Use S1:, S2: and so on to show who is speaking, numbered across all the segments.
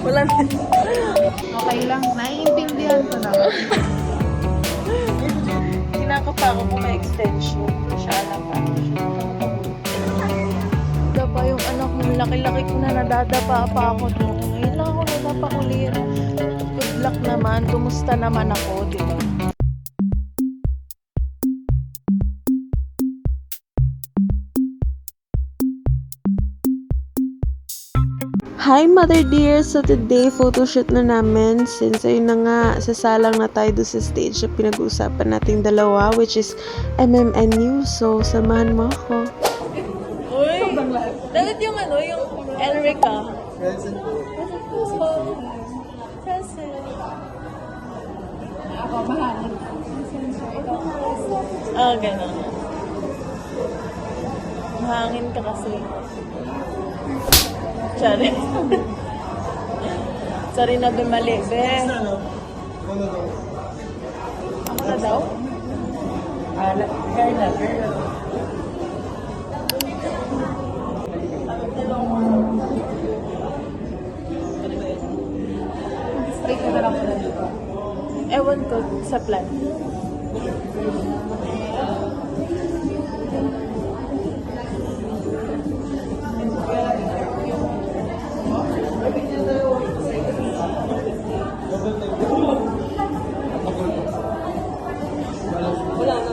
S1: Wala na.
S2: Okay lang, naiintindihan ko na.
S1: Kinakapa ako kung may extension. Siya alam pa.
S2: Dapa yung anak mo, laki-laki ko na nadadapa pa ako doon. Ngayon lang ako nadapakulit. Good luck naman, kumusta naman ako, di ba? Hi Mother Dear! So today, photoshoot na namin since ayun na nga, sasalang na tayo doon sa stage na pinag-uusapan nating dalawa which is MMNU. So, samahan mo ako.
S1: Uy! Dalit yung ano, yung Enrica.
S3: Present po.
S1: Present.
S2: Ako, mahal.
S1: Ah, gano'n. Hangin ka kasi. Sorry. Sorry na bumali, be.
S3: Ano? Ano daw?
S1: Ako na daw?
S3: Carla.
S2: Straight ka na lang pala dito.
S1: Ewan ko sa plan. Wala na.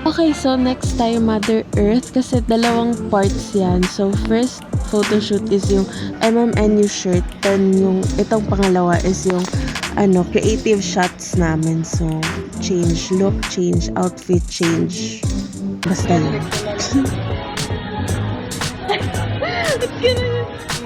S2: Okay, so next tayo Mother Earth kasi dalawang parts yan. So first photoshoot is yung MMNU shirt, then yung itong pangalawa is yung creative shots namin. So change look, change outfit, change. Basta yun.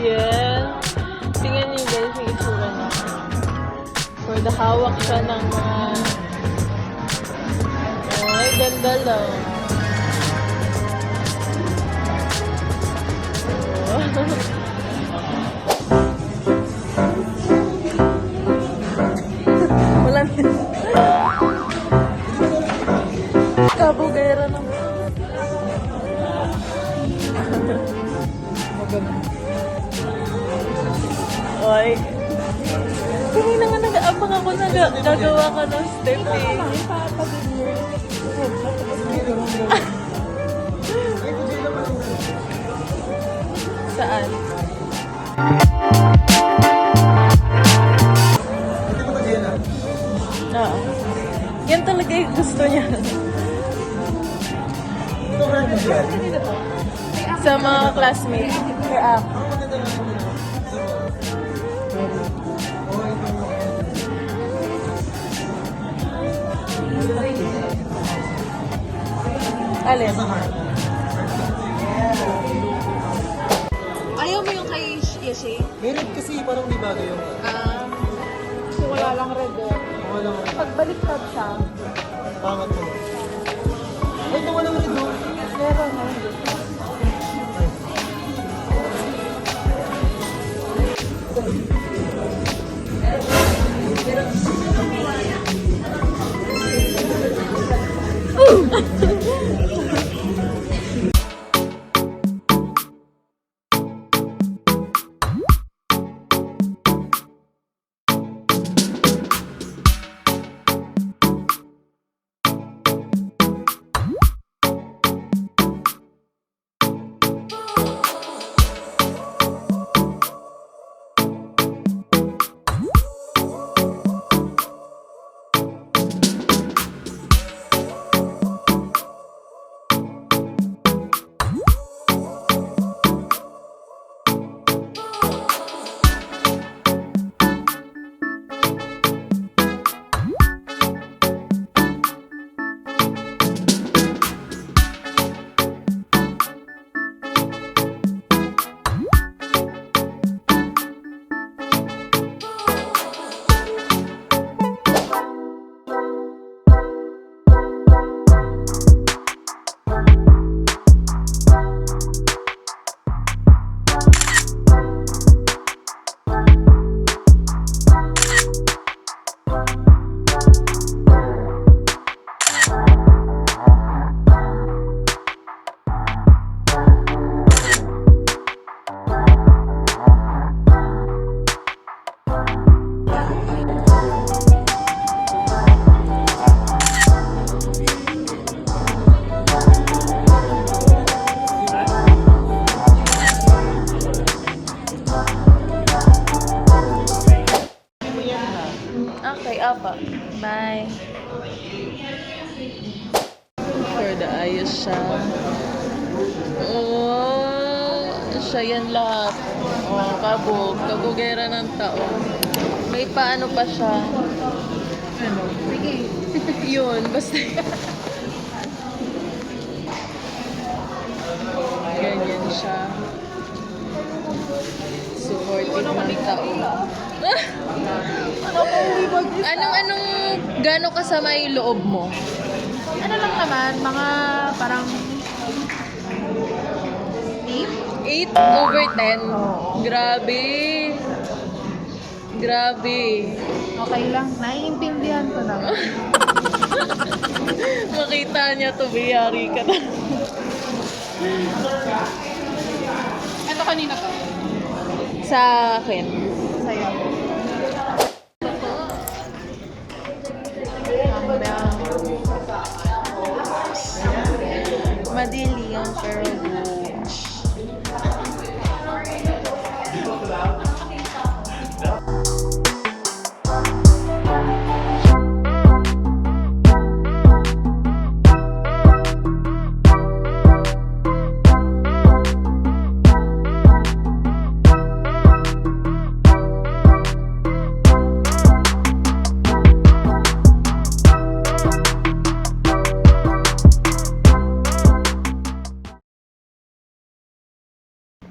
S1: Yeah. Tingnan niyo guys yung itsura na. For the hawak siya ng mga... Ay, ganda lang. Wala na. Kabugera naman. Oy. Hindi na nga nag-aabang ako na gagawa ka ng step eh. Saan? Oo. Yan talaga yung gusto niya. Sa mga classmates. Alin? Ayaw mo yung kay Yeshe?
S3: Meron kasi parang di bagay yung...
S2: So wala lang red eh.
S3: Wala nga.
S2: Pagbaliktad siya,
S3: Pangat mo. Ay, ito walang rin doon.
S2: meron na hindi.
S1: Kay Apa. Bye. For the ayos siya. Oh, siya yan lahat. Oh, kabog. Kabogera ng taon. May paano pa siya.
S4: Sige.
S1: Yun, basta. Ganyan siya. Supportive ng taon. Anong gano'ng kasama yung loob mo?
S4: Ano lang naman, mga parang
S1: 8 over 10. Grabe. Grabe.
S4: okay lang. Naiintindihan ko na.
S1: Makita niya to, biyari ka na.
S4: Ito kanina to.
S1: Sa akin.
S4: Sa'yo.
S1: Madili yan, pero good.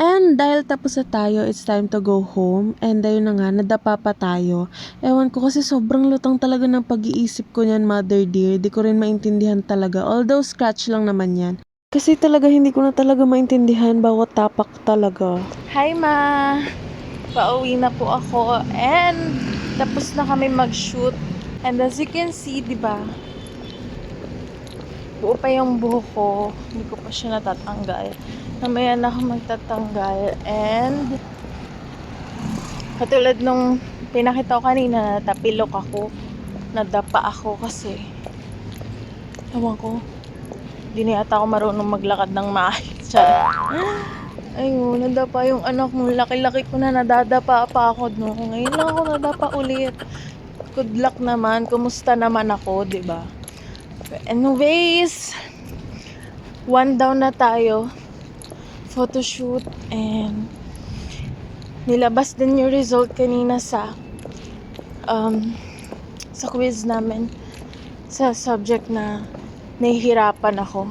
S2: And dahil tapos na tayo, it's time to go home. And ayun na nga, nadapa pa tayo. Ewan ko kasi sobrang lutang talaga ng pag-iisip ko niyan, mother dear. Di ko rin maintindihan talaga. Although scratch lang naman yan. Kasi talaga hindi ko na talaga maintindihan bawat tapak talaga.
S1: Hi, Ma! Pauwi na po ako. And tapos na kami mag-shoot. And as you can see, di ba? Buo pa yung buhok ko. Hindi ko pa siya natatanggal. Mamaya na ako magtatanggal. And katulad nung pinakita ko kanina, natapilok ako. Nadapa ako kasi ewan ko. Hindi na yata ako marunong maglakad ng maayos. Ayun, nadapa yung anak mo. Laki-laki ko na, nadadapa pa ako. No? Ngayon lang ako nadapa ulit. Good luck naman. Kumusta naman ako, diba? Anyways, 1 down na tayo. Photoshoot. And nilabas din yung result kanina sa quiz namin. Sa subject na nahihirapan ako.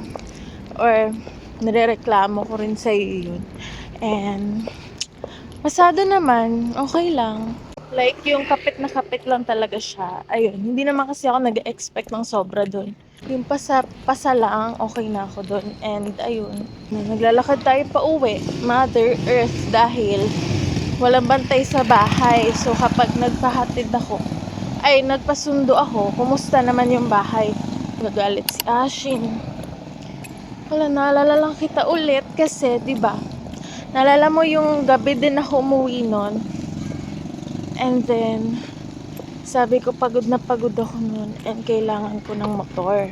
S1: Or nirereklamo ko rin sa iyo yun. And pasado naman, okay lang. Like, yung kapit na kapit lang talaga siya. Ayun, hindi naman kasi ako nag-expect ng sobra doon. Yung pasa lang, okay na ako doon. And ayun, naglalakad tayo pa uwi, Mother Earth, dahil walang bantay sa bahay. So kapag nagpahatid ako, nagpasundo ako, kumusta naman yung bahay? Nagalit si Ashin. Wala, naalala lang kita ulit kasi, di ba? Naalala mo yung gabi din ako umuwi nun. And then, sabi ko pagod na pagod ako nun and kailangan ko ng motor.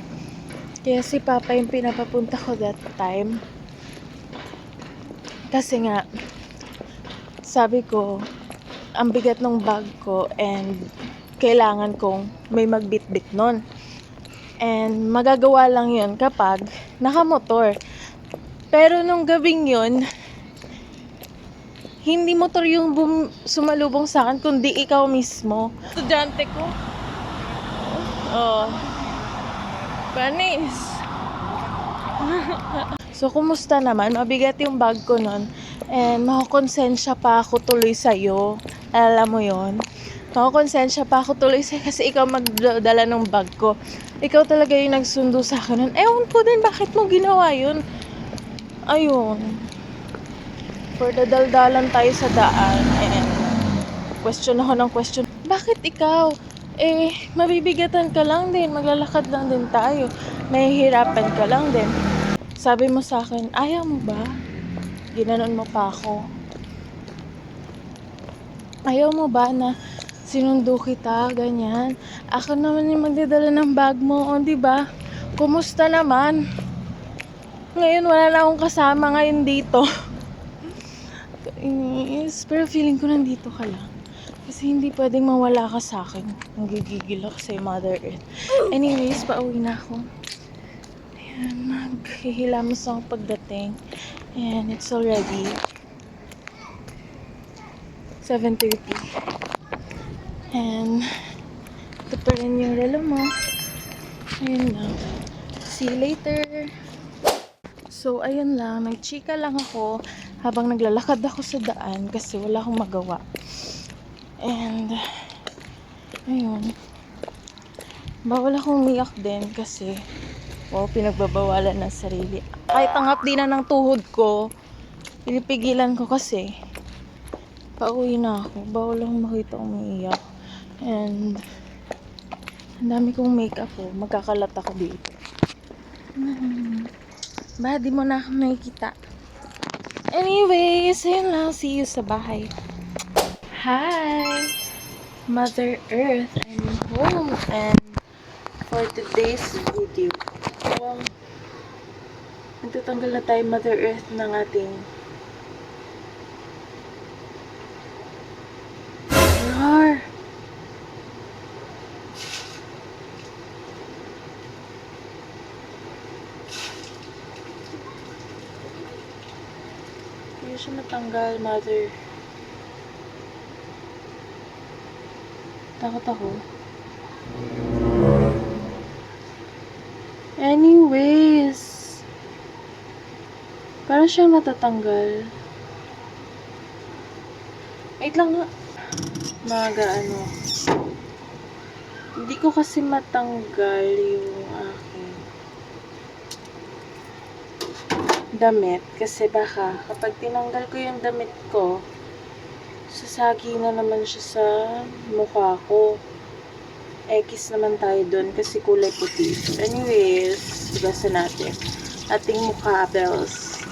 S1: Kaya si Papa yung pinapapunta ko that time. Kasi nga, sabi ko, ang bigat ng bag ko and kailangan kong may magbitbit nun. And magagawa lang yun kapag nakamotor. Pero nung gabing yun, hindi motor yung sumalubong sa akin, kundi ikaw mismo. Estudyante ko. Oh. Panis. So, kumusta naman? Mabigat yung bag ko nun. And makakonsensya pa ako tuloy sa'yo. Alam mo yon. Makakonsensya pa ako tuloy sa'yo kasi ikaw magdala ng bag ko. Ikaw talaga yung nagsundo sa akin nun. Ewan ko din bakit mo ginawa yun. Ayun. For dadaldalan tayo sa daan. And question ako ng question. Bakit ikaw? Mabibigatan ka lang din. Maglalakad lang din tayo. Mahihirapan ka lang din. Sabi mo sa akin, ayaw mo ba? Ginanon mo pa ako. Ayaw mo ba na sinundo kita, ganyan? Ako naman yung magdadala ng bag mo, di ba? Kumusta naman? Ngayon wala na akong kasama ngayon dito. Pero feeling ko nandito ka lang. Kasi hindi pwedeng mawala ka sa akin. Nagigigil ako sa Mother Earth. Anyways, pauwi na ako. Ayan, maghihilamos ako pagdating. And it's already 7:30. And ito pa rin yung relo mo. Ayun lang. See you later. So, ayun lang. Nagchika lang ako habang naglalakad ako sa daan kasi wala akong magawa. And, ayun. Bawal akong umiyak din kasi pinagbabawalan ng sarili. Kahit ang hapdi na ng tuhod ko, pinipigilan ko kasi pauwi na ako. Bawal akong makita umiiyak. And, ang dami kong makeup po. Magkakalat ako dito. Di mo na ako nakikita. Anyways, ayun lang. See you sa bahay. Hi! Mother Earth, I'm home. And for today's video, nagtatanggal na tayo Mother Earth ng ating roar. Hindi siya matanggal, Mother. Takot ako. Anyways, parang siyang natatanggal. Wait lang nga. Ano. Hindi ko kasi matanggal yung aking damit. Kasi baka kapag tinanggal ko yung damit ko, sasagi na naman siya sa mukha ko. X naman tayo dun kasi kulay puti. Anyways, hugasan natin ating mukha bells.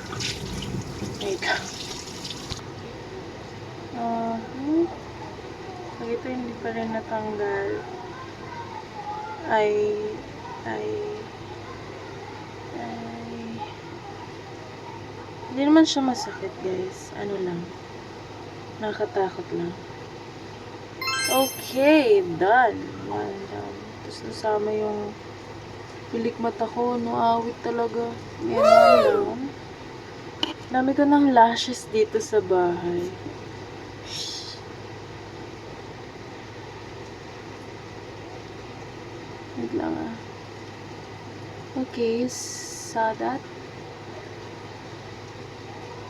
S1: Wait lang. Pag ito hindi pa rin natanggal, ay hindi naman siya masakit, guys. Ano lang, nakakatakot lang. Okay, done. One down. Tapos nasama yung pilik mata ko. Awit talaga. Yan, one down. Dami ko ng lashes dito sa bahay. Wait lang ah. Okay, saw that.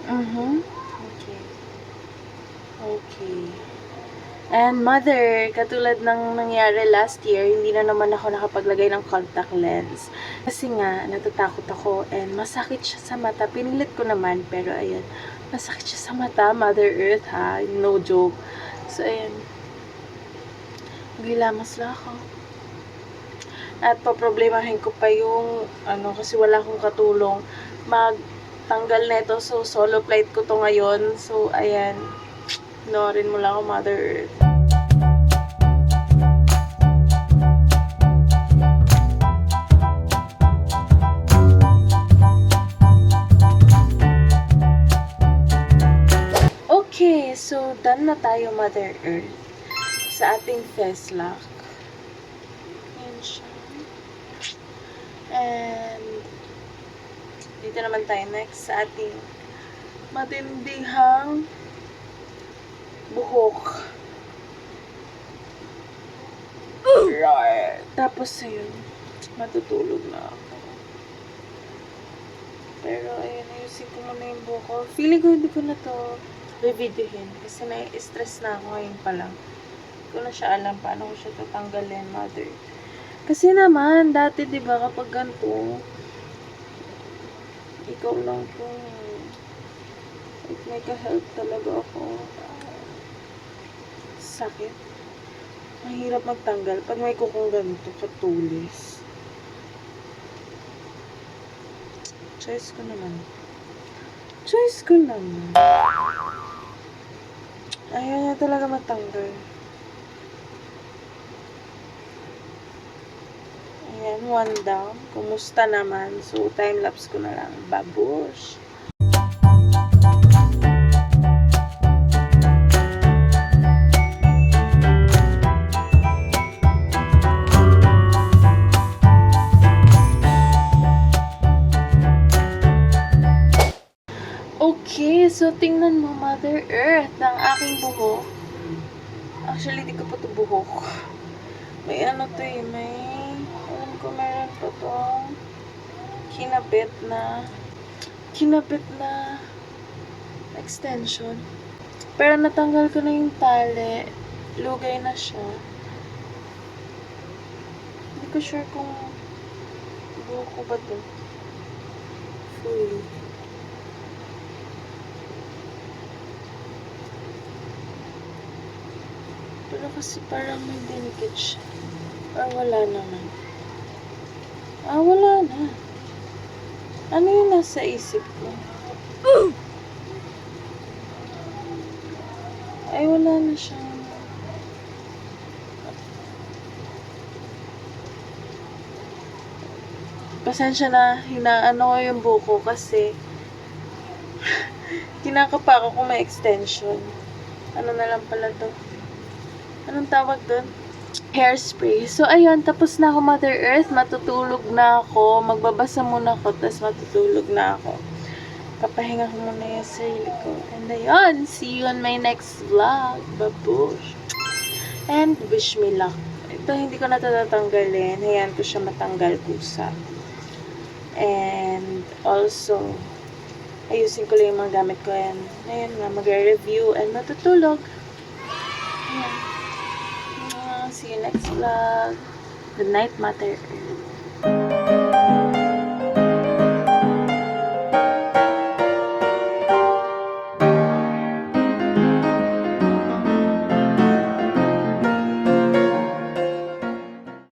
S1: Okay. Okay. And Mother, katulad ng nangyari last year, hindi na naman ako nakapaglagay ng contact lens. Kasi nga, natatakot ako and masakit siya sa mata. Pinilit ko naman, pero ayan, masakit siya sa mata, Mother Earth ha, no joke. So ayan, maghilamas lang ako. At paproblemahin ko pa yung, kasi wala akong katulong magtanggal neto. So, solo flight ko to ngayon. So, ayan. Noorin mo lang ako, Mother Earth. Okay, so done na tayo, Mother Earth, sa ating face lock. Ayan siya. And dito naman tayo next sa ating matindihang buhok. Tapos ayun, matutulog na ako. Pero ayun, ayusin ko muna yung buhok ko. Feeling ko hindi ko na to revideohin kasi na-stress na ako ngayon pa lang. Hindi ko na siya alam paano ko siya tatanggalin, Mother. Kasi naman, dati diba kapag ganito, ikaw lang po. May ka-help talaga ako. Sakit. Mahirap magtanggal pag may kukong ganito, katulis. Choice ko naman. Ayaw niya talaga matanggal. Ayan, one down. Kumusta naman? So, time-lapse ko na lang. Babush!
S2: so tingnan mo, Mother Earth, ng aking buhok. Actually, di ko pa ito buhok. May ano to eh, alam ko meron pa tong kinabit na extension. Pero natanggal ko na yung tali. Lugay na siya. Hindi ko sure kung buhok ko ba to. Full. Pero kasi parang may dinikit siya. Or wala naman. Wala na. Ano yung nasa isip ko? Ay, wala na siyang... Pasensya na, hinaano ko yung buko kasi kinakapa ako kung may extension. Ano na lang pala to? Anong tawag doon? Hairspray. So, ayun, tapos na ako, Mother Earth. Matutulog na ako. Magbabasa muna ako, tapos matutulog na ako. Kapahinga ko muna yung sarili ko. And ayun, see you on my next vlog. Babush! And wish me luck. Ito, hindi ko na tatatanggalin. Hayaan ko siya matanggal kusa. And also, ayusin ko lang yung mga gamit ko. And ayun nga, mag-review and matutulog. Ayan. See you next vlog. Good night, Mother Earth.